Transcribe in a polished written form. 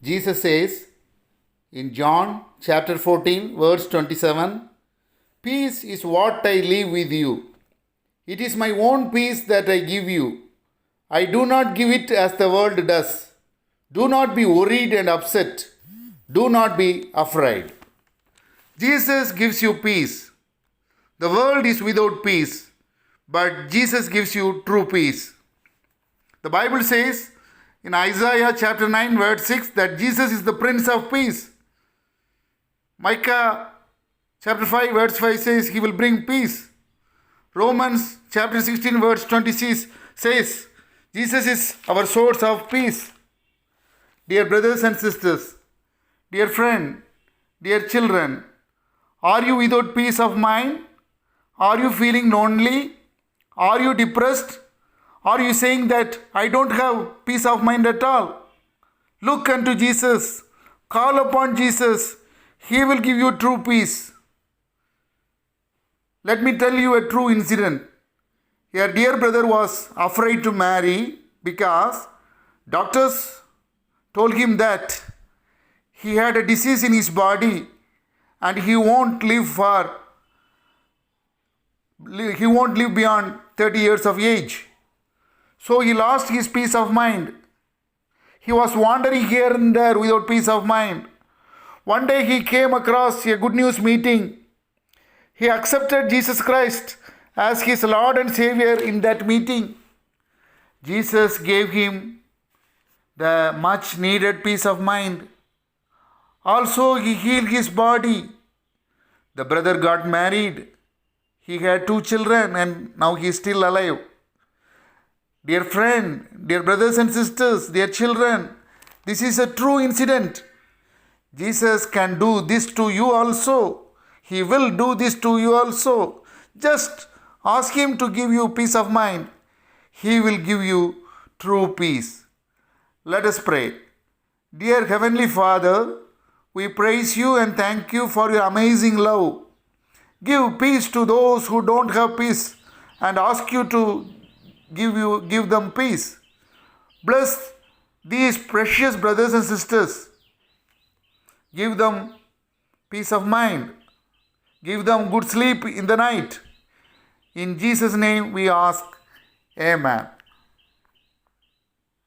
Jesus says in John chapter 14, verse 27, "Peace is what I leave with you. It is my own peace that I give you. I do not give it as the world does. Do not be worried and upset. Do not be afraid." Jesus gives you peace. The world is without peace, but Jesus gives you true peace. The Bible says in Isaiah chapter 9, verse 6 that Jesus is the Prince of Peace. Micah chapter 5, verse 5 says he will bring peace. Romans chapter 16, verse 26 says Jesus is our source of peace. Dear brothers and sisters, dear friend, dear children, are you without peace of mind? Are you feeling lonely? Are you depressed? Are you saying that I don't have peace of mind at all? Look unto Jesus. Call upon Jesus. He will give you true peace. Let me tell you a true incident. Your dear brother was afraid to marry because doctors told him that he had a disease in his body and he won't live beyond 30 years of age. So he lost his peace of mind. He was wandering here and there without peace of mind. One day he came across a good news meeting. He accepted Jesus Christ as his Lord and Savior in that meeting. Jesus gave him the much needed peace of mind. Also, he healed his body. The brother got married. He had 2 children and now he is still alive. Dear friend, dear brothers and sisters, dear children, this is a true incident. Jesus can do this to you also. He will do this to you also. Just ask Him to give you peace of mind. He will give you true peace. Let us pray. Dear Heavenly Father, we praise you and thank you for your amazing love. Give peace to those who don't have peace and ask you to give them peace. Bless these precious brothers and sisters. Give them peace of mind. Give them good sleep in the night. In Jesus' name we ask, Amen.